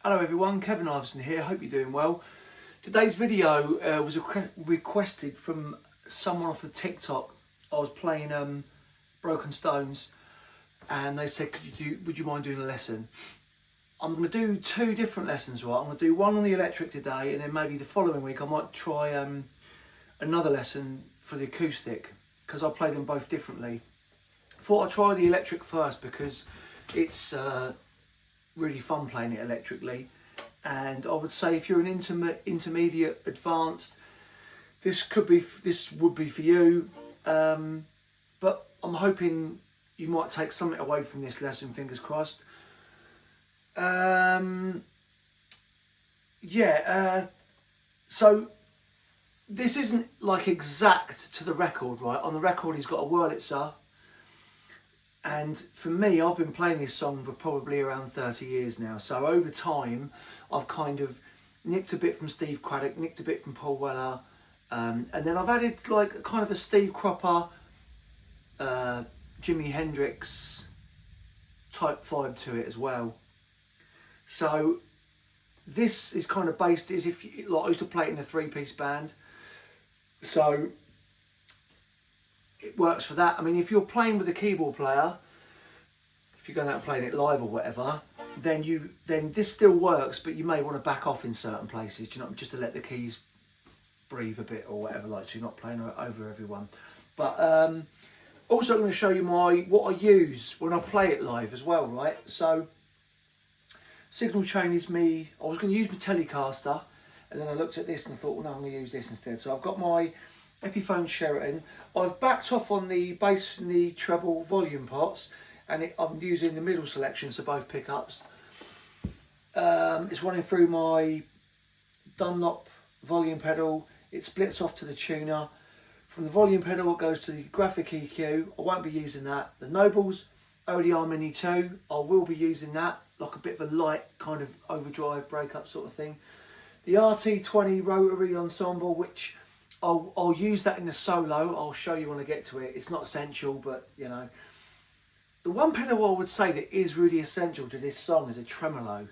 Hello everyone, Kevin Iverson here, hope you're doing well. Today's video was requested from someone off of TikTok. I was playing Broken Stones and they said, would you mind doing a lesson? I'm going to do two different lessons, right? I'm going to do one on the electric today, and then maybe the following week I might try another lesson for the acoustic, because I play them both differently. Thought I'd try the electric first because it's really fun playing it electrically, and I would say if you're an intermediate, advanced, this would be for you. But I'm hoping you might take something away from this lesson. Fingers crossed. So this isn't like exact to the record, right? On the record, he's got a Wurlitzer. And for me, I've been playing this song for probably around 30 years now. So over time, I've kind of nicked a bit from Steve Craddock, nicked a bit from Paul Weller, and then I've added like kind of a Steve Cropper, Jimi Hendrix type vibe to it as well. So this is kind of based as if I used to play it in a three-piece band. So it works for that. I mean, if you're playing with a keyboard player, if you're going out and playing it live or whatever, then this still works, but you may want to back off in certain places, you know, just to let the keys breathe a bit or whatever, like, so you're not playing over everyone. But also I'm going to show you what I use when I play it live as well, right? So signal chain is I was going to use my Telecaster, and then I looked at this and I thought, well, no, I'm going to use this instead. So I've got my Epiphone Sheraton. I've backed off on the bass and the treble volume pots, and I'm using the middle selection, so both pickups. It's running through my Dunlop volume pedal. It splits off to the tuner. From the volume pedal it goes to the graphic EQ. I won't be using that. The Nobles ODR Mini 2, I will be using that, like a bit of a light kind of overdrive breakup sort of thing. The RT20 rotary ensemble, which I'll use that in the solo. I'll show you when I get to it. It's not essential, but you know. The one pedal I would say that is really essential to this song is a tremolo,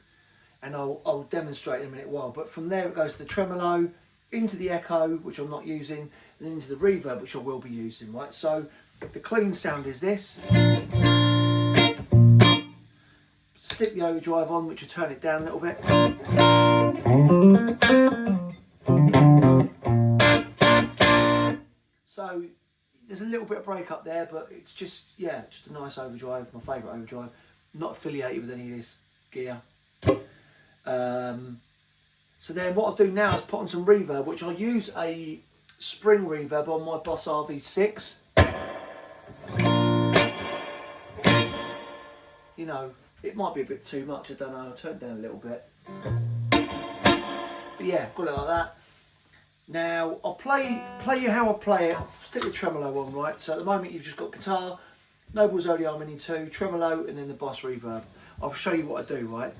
and I'll demonstrate in a minute why. But from there it goes to the tremolo, into the echo, which I'm not using, and then into the reverb, which I will be using, right? So the clean sound is this. Stick the overdrive on, which will turn it down a little bit. So there's a little bit of break up there, but it's just a nice overdrive, my favourite overdrive. Not affiliated with any of this gear. So then what I'll do now is put on some reverb, which I'll use a spring reverb on my Boss RV6. You know, it might be a bit too much, I don't know, I'll turn it down a little bit. But yeah, got it like that. Now, I'll play you how I play it. I'll stick the tremolo on, right? So at the moment you've just got guitar, Nobles ODR Mini 2, tremolo, and then the Boss reverb. I'll show you what I do, right?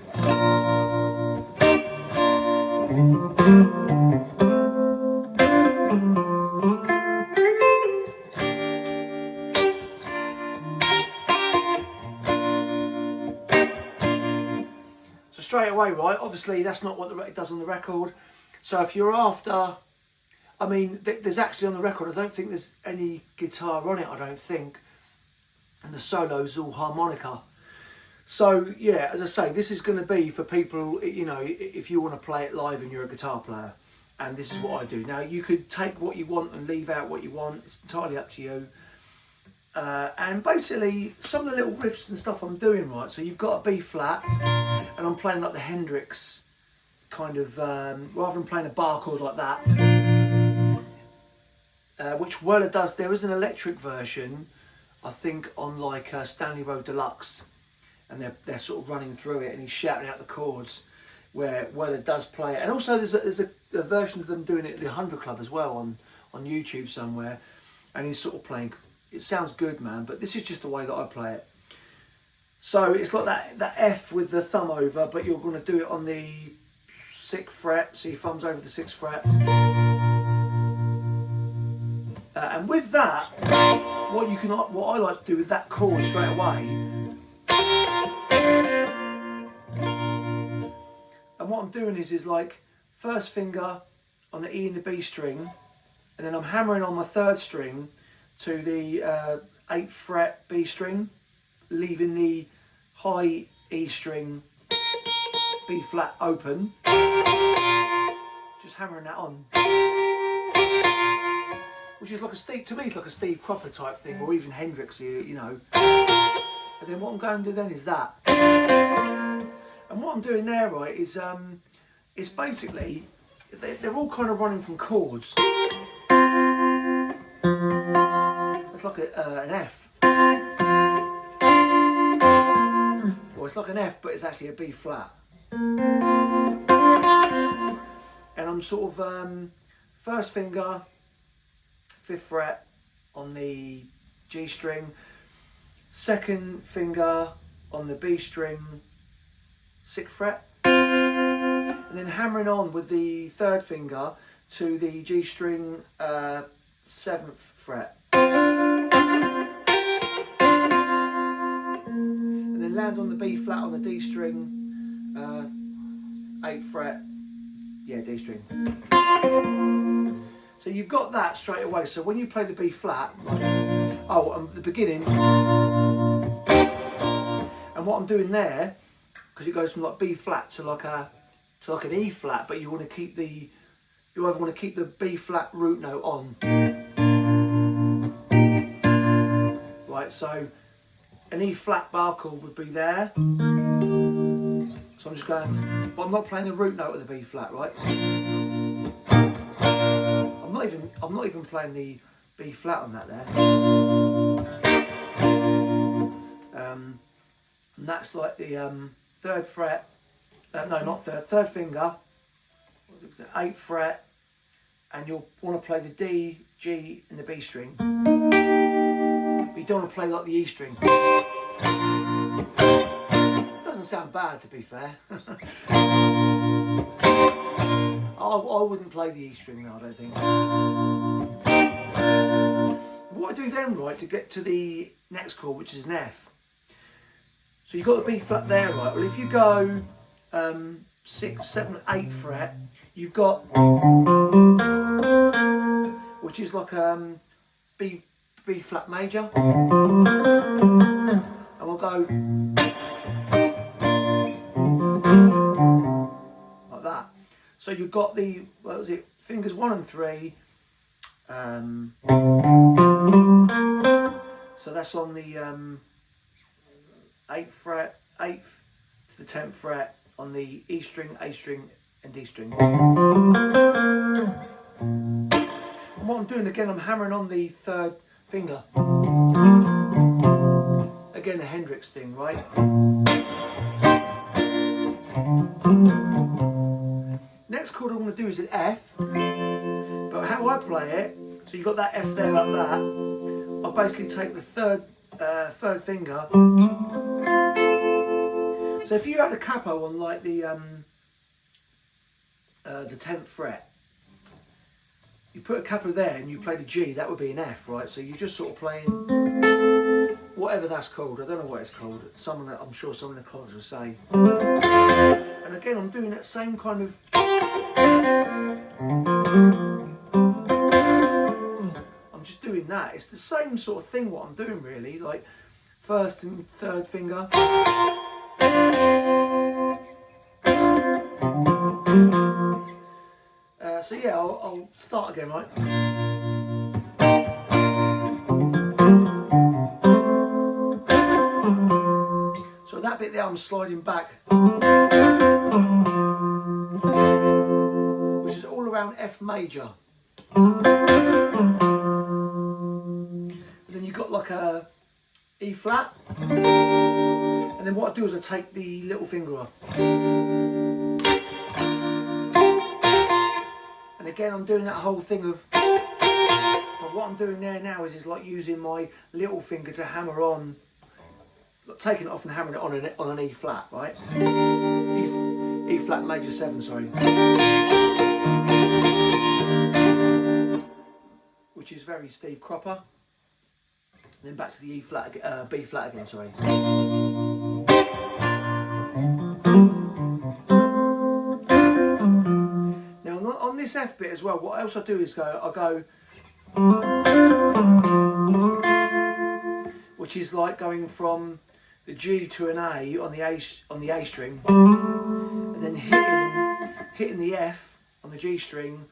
So straight away, right, obviously that's not what it does on the record. So if you're after, I mean, there's actually on the record, I don't think there's any guitar on it, I don't think. And the solo's all harmonica. So, yeah, as I say, this is going to be for people, you know, if you want to play it live and you're a guitar player. And this is what I do. Now, you could take what you want and leave out what you want. It's entirely up to you. And basically, some of the little riffs and stuff I'm doing, right, so you've got a B flat, and I'm playing like the Hendrix kind of, rather than playing a bar chord like that, which Weller does. There is an electric version, I think, on like Stanley Road Deluxe, and they're sort of running through it, and he's shouting out the chords, where Weller does play it. And also there's a version of them doing it at the 100 Club as well on YouTube somewhere, and he's sort of playing. It sounds good, man, but this is just the way that I play it. So it's like that F with the thumb over, but you're going to do it on the 6th fret, so your thumb's over the 6th fret. And with that, what I like to do with that chord straight away what I'm doing is like first finger on the E and the B string, and then I'm hammering on my third string to the 8th fret B string, leaving the high E string B flat open, just hammering that on, which is like a Steve, to me it's like a Steve Cropper type thing, or even Hendrix, you know. And then what I'm going to do then is that, and what I'm doing there, right, is it's basically they're all kind of running from chords. It's like an F. Well, it's like an F, but it's actually a B flat. And I'm sort of first finger, 5th fret on the G string, second finger on the B string, 6th fret, and then hammering on with the third finger to the G string, 7th fret. And then land on the B flat on the D string, 8th fret, yeah, D string. So you've got that straight away. So when you play the B flat, like, the beginning, and what I'm doing there, because it goes from like B flat to like an E flat, but you want to keep you either want to keep the B flat root note on. Right, so an E flat bar chord would be there. So I'm just going, but I'm not playing the root note of the B flat, right? I'm not even playing the B flat on that there. And that's like the 3rd fret. No, not third finger. 8th fret, and you'll want to play the D, G, and the B string. But you don't want to play like the E string. Doesn't sound bad, to be fair. I wouldn't play the E string though, I don't think. What I do then, right, to get to the next chord, which is an F. So you've got the B flat there, right? Well, if you go 6th, 7th, 8th fret, you've got, which is like B flat major, and we'll go like that. So you've got the, what was it, fingers 1 and 3. So that's on the 8th fret, 8th to the 10th fret on the E string, A string, and D string. And what I'm doing again, I'm hammering on the 3rd finger. Again, the Hendrix thing, right? Next chord I'm going to do is an F, but how I play it, so you've got that F there like that, I basically take the third finger. So if you had a capo on like the 10th fret, you put a capo there and you play the G, that would be an F, right? So you're just sort of playing whatever that's called. I don't know what it's called. I'm sure some of the chords will say. And again, I'm doing that same kind of. I'm just doing that. It's the same sort of thing what I'm doing really, like 1st and 3rd finger. So yeah, I'll start again, right? So that bit there, I'm sliding back, which is all around F major. And then you've got like a E flat, and then what I do is I take the little finger off. And again, I'm doing that whole thing of, but what I'm doing there now is like using my little finger to hammer on, taking it off and hammering it on an E flat, right? E flat major 7, sorry. Which is very Steve Cropper. And then back to the E flat, B flat again, sorry. this F bit as well, what else I do is I go, which is like going from the G to an A on the A string, and then hitting the F on the G string,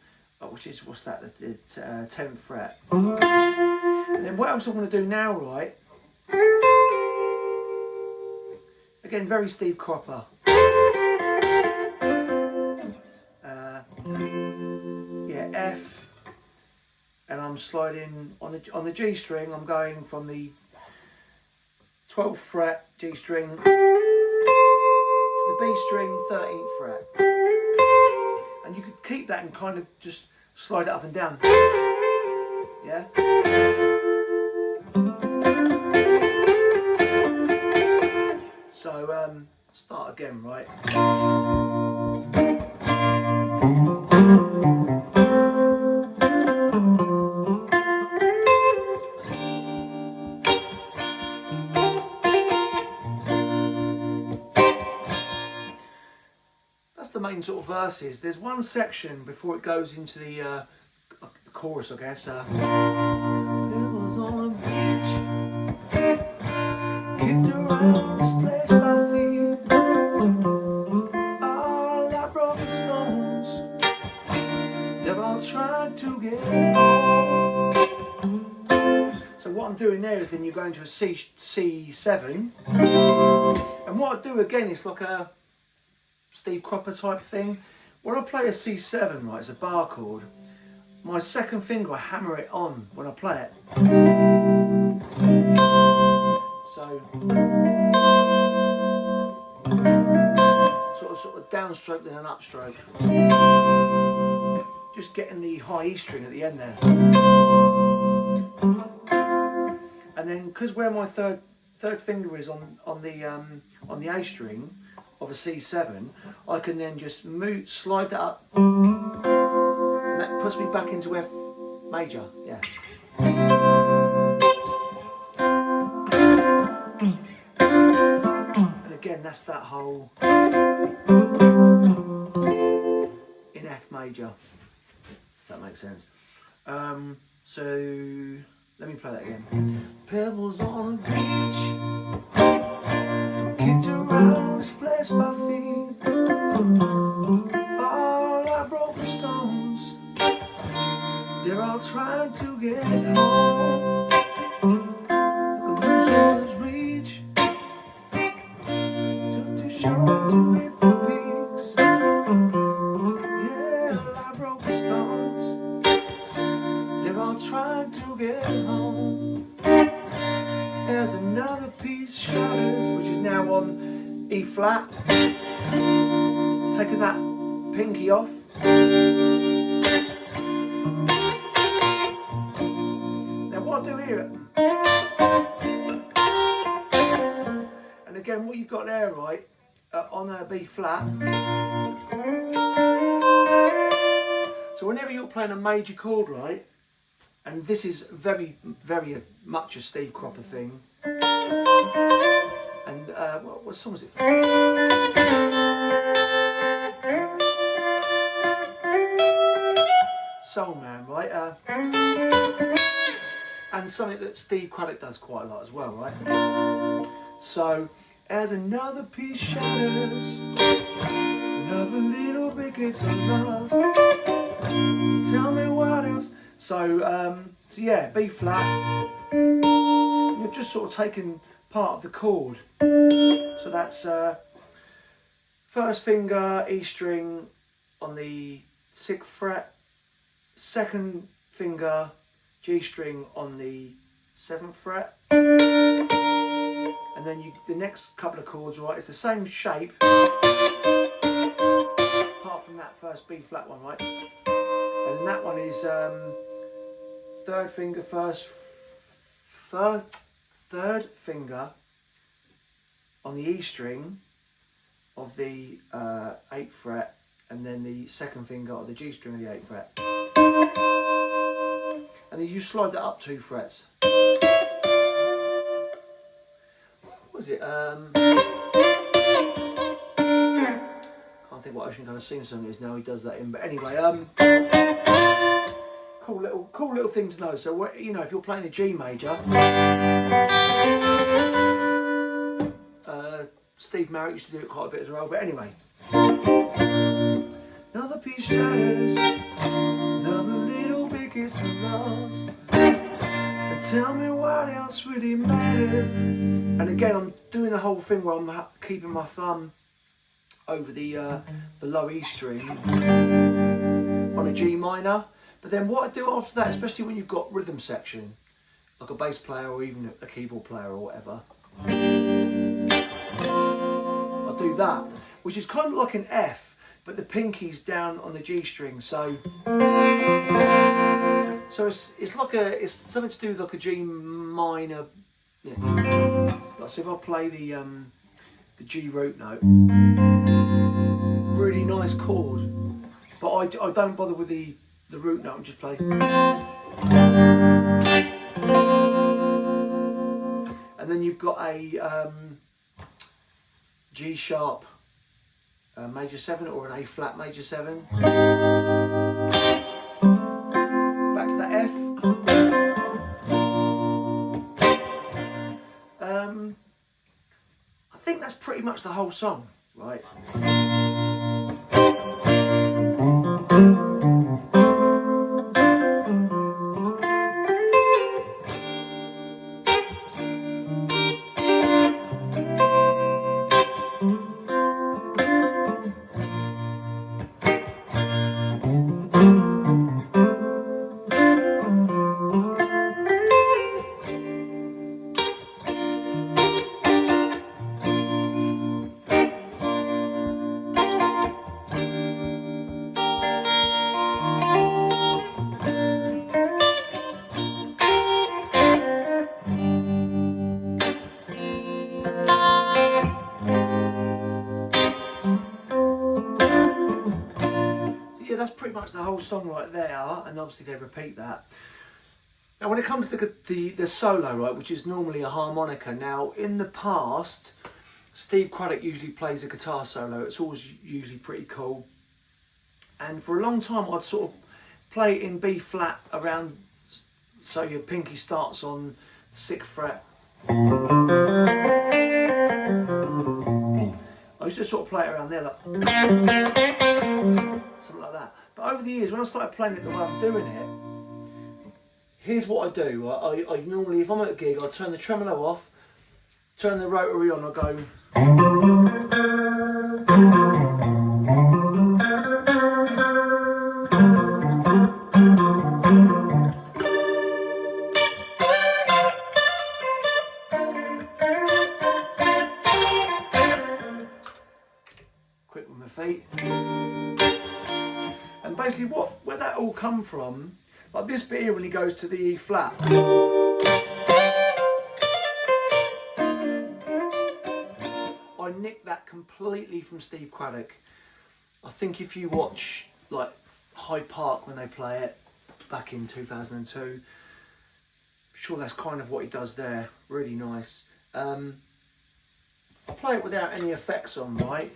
which is, what's that, the 10th fret. And then what else I want to do now, right? Again, very Steve Cropper. Yeah, F, and I'm sliding on the G string. I'm going from the 12th fret G string to the B string 13th fret, and you could keep that and kind of just slide it up and down. Yeah. So start again, right? That's the main sort of verses. There's one section before it goes into the chorus, I guess. Pebbles on the beach, kicked around, splashed my feet, all like broken stones. They're all trying to get home. So what I'm doing there is then you're going to a C7, and what I do again is like a Steve Cropper type thing. When I play a C7, right, it's a bar chord. My second finger, I hammer it on when I play it. So sort of downstroke then an upstroke. Just getting the high E string at the end there. And then because where my third finger is on the A string of a C7, I can then just slide that up, and that puts me back into F major. Yeah. And again, that's that whole in F major, if that makes sense. So let me play that again. Pebbles on the beach, kicked around, splashed my feet, all like broken stones. They're all trying to get home. Losers reach to shores with the peaks. Yeah, like broken stones. They're all trying to get home. There's another piece, shatters, which is now on E flat. Taking that pinky off. Now what I do here, and again what you've got there, right, on a B flat. So whenever you're playing a major chord, right, and this is very, very much a Steve Cropper thing. And what song is it? Soul Man, right? And something that Steve Craddock does quite a lot as well, right? So, as another piece shatters, another little bit gets lost. Tell me what else. So yeah, B flat. You're just sort of taking part of the chord. So that's first finger E string on the 6th fret, second finger G string on the 7th fret, and then the next couple of chords, right, it's the same shape apart from that first B flat one, right? And then that one is third finger third finger on the E string of the 8th fret, and then the second finger of the G string of the 8th fret. And then you slide that up 2 frets. What was it? Can't can't think what Ocean Colour Sing song is now. He does that in, but anyway, cool little thing to know. So you know, if you're playing a G major, Steve Marriott used to do it quite a bit as well. But anyway, another piece shatters, another little bit gets lost. And tell me what else really matters. And again, I'm doing the whole thing where I'm keeping my thumb over the low E string on a G minor. But then what I do after that, especially when you've got rhythm section, like a bass player or even a keyboard player or whatever, I do that, which is kind of like an F, but the pinky's down on the G string. So it's like it's something to do with like a G minor. Yeah. Like, so if I play the G root note, really nice chord, but I don't bother with the root note and just play. And then you've got a G sharp major 7 or an A flat major 7. Back to that F. I think that's pretty much the whole song, right? Yeah, that's pretty much the whole song right there, and obviously they repeat that. Now when it comes to the solo, right, which is normally a harmonica, now in the past, Steve Craddock usually plays a guitar solo. It's always usually pretty cool. And for a long time I'd sort of play it in B flat around, so your pinky starts on the 6th fret. I used to sort of play it around there, like something like that. But over the years, when I started playing it the way I'm doing it, here's what I do. I normally, if I'm at a gig, I turn the tremolo off, turn the rotary on, I go. Quick with my feet. And basically where that all come from, like this bit here when he goes to the E flat. I nicked that completely from Steve Craddock. I think if you watch like Hyde Park when they play it back in 2002, I'm sure that's kind of what he does there. Really nice. I play it without any effects on, right?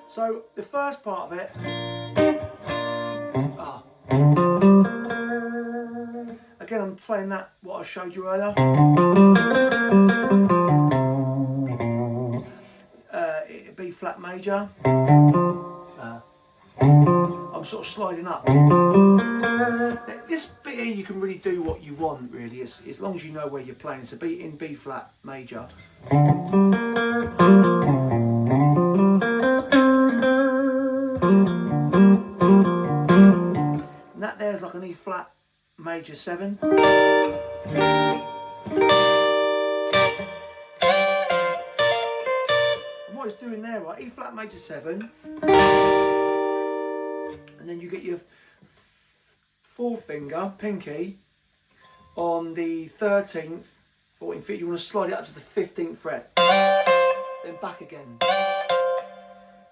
So the first part of it, again I'm playing that, what I showed you earlier. B flat major. I'm sort of sliding up. Now, this bit here you can really do what you want, really, as long as you know where you're playing. It's a beat in B flat major. And that there's like an E flat major 7. What it's doing there, right? E flat major 7, and then you get your 4th finger, pinky, on the 13th, 14th fret. You want to slide it up to the 15th fret, then back again,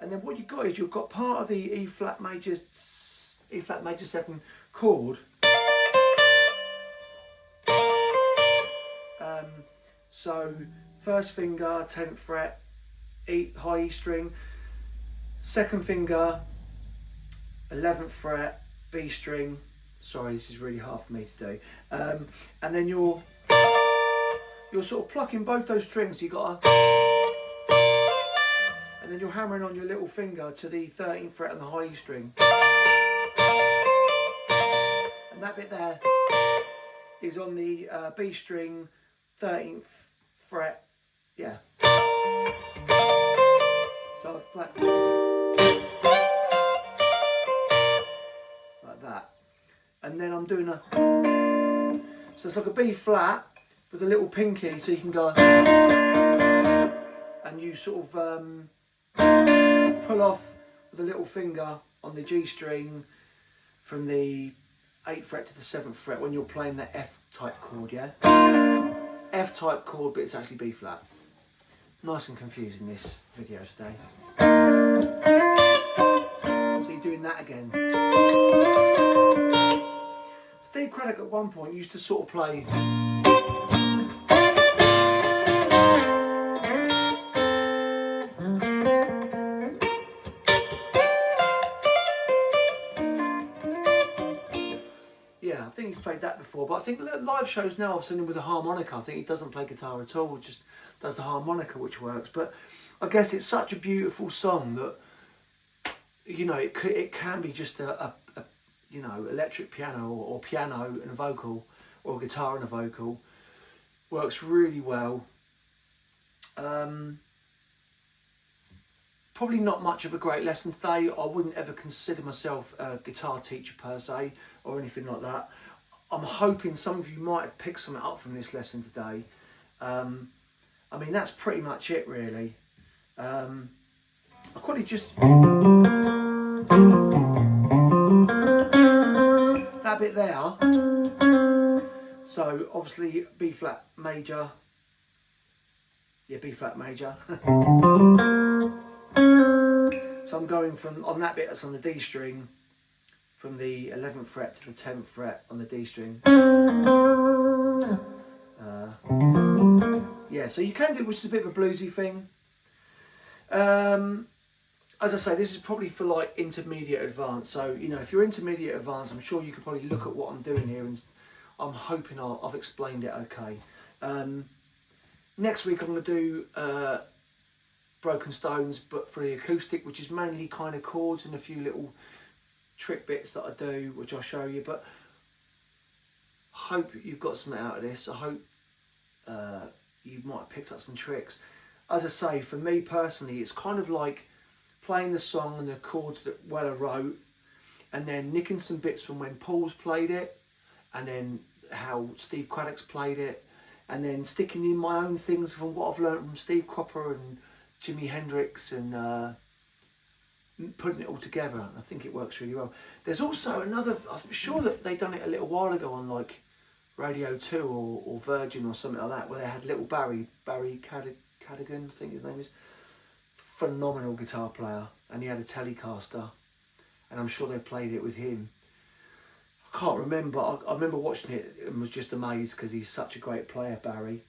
And then what you've got is you've got part of the E flat major 7 chord. So first finger 10th fret, high E string, second finger 11th fret, B string. Sorry, this is really hard for me to do. And then you're sort of plucking both those strings. You got and then you're hammering on your little finger to the 13th fret on the high E string. And that bit there is on the B string, 13th fret, yeah. So like that. And then I'm doing so it's like a B flat with a little pinky, so you can go, and you sort of pull off with a little finger on the G string from the 8th fret to the 7th fret when you're playing the F type chord, yeah? F type chord, but it's actually B flat. Nice and confusing, this video today. So you're doing that again. Steve Craddock at one point used to sort of play I think he's played that before, but I think live shows now I've seen him with a harmonica. I think he doesn't play guitar at all, just does the harmonica, which works. But I guess it's such a beautiful song that, you know, it can be just a you know, electric piano or piano and a vocal, or guitar and a vocal. Works really well. Probably not much of a great lesson today. I wouldn't ever consider myself a guitar teacher per se, or anything like that. I'm hoping some of you might have picked something up from this lesson today. I mean, that's pretty much it really. I probably just that bit there. So obviously B flat major. Yeah, B flat major. So I'm going from, on that bit that's on the D string, from the 11th fret to the 10th fret on the D string. Yeah, so you can do, which is a bit of a bluesy thing. As I say, this is probably for like intermediate advanced. So, you know, if you're intermediate advanced, I'm sure you could probably look at what I'm doing here, and I'm hoping I've explained it okay. Next week I'm going to do Broken Stones, but for the acoustic, which is mainly kind of chords and a few little trick bits that I do, which I'll show you. But I hope you've got something out of this. I hope you might have picked up some tricks. As I say, for me personally, it's kind of like playing the song and the chords that Weller wrote, and then nicking some bits from when Paul's played it, and then how Steve Craddock's played it, and then sticking in my own things from what I've learned from Steve Cropper and Jimi Hendrix, and putting it all together. And I think it works really well. There's also another, I'm sure that they done it a little while ago on like Radio 2 or Virgin or something like that, where they had little Barry Cadigan, I think his name is. Phenomenal guitar player, and he had a Telecaster, and I'm sure they played it with him. I can't remember. I remember watching it and was just amazed because he's such a great player, Barry.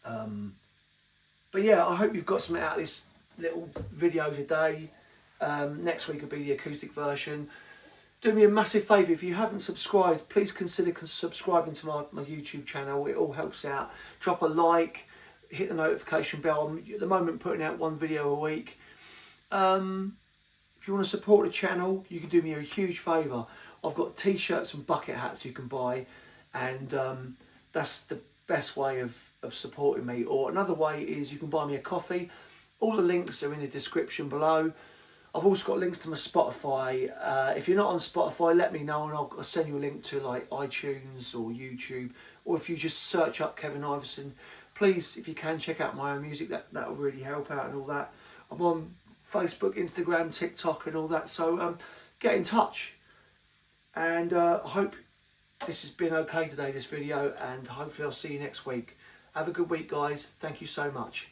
But yeah, I hope you've got something out of this little video today. Next week will be the acoustic version. Do me a massive favour, if you haven't subscribed, please consider subscribing to my YouTube channel. It all helps out. Drop a like, hit the notification bell. I'm at the moment putting out one video a week. If you want to support the channel, you can do me a huge favour. I've got t-shirts and bucket hats you can buy, and that's the best way of supporting me. Or another way is you can buy me a coffee. All the links are in the description below. I've also got links to my Spotify. If you're not on Spotify, let me know and I'll send you a link to like iTunes or YouTube. Or if you just search up Kevin Iverson, please, if you can, check out my own music. That will really help out and all that. I'm on Facebook, Instagram, TikTok and all that. So get in touch. And I hope this has been okay today, this video. And hopefully I'll see you next week. Have a good week, guys. Thank you so much.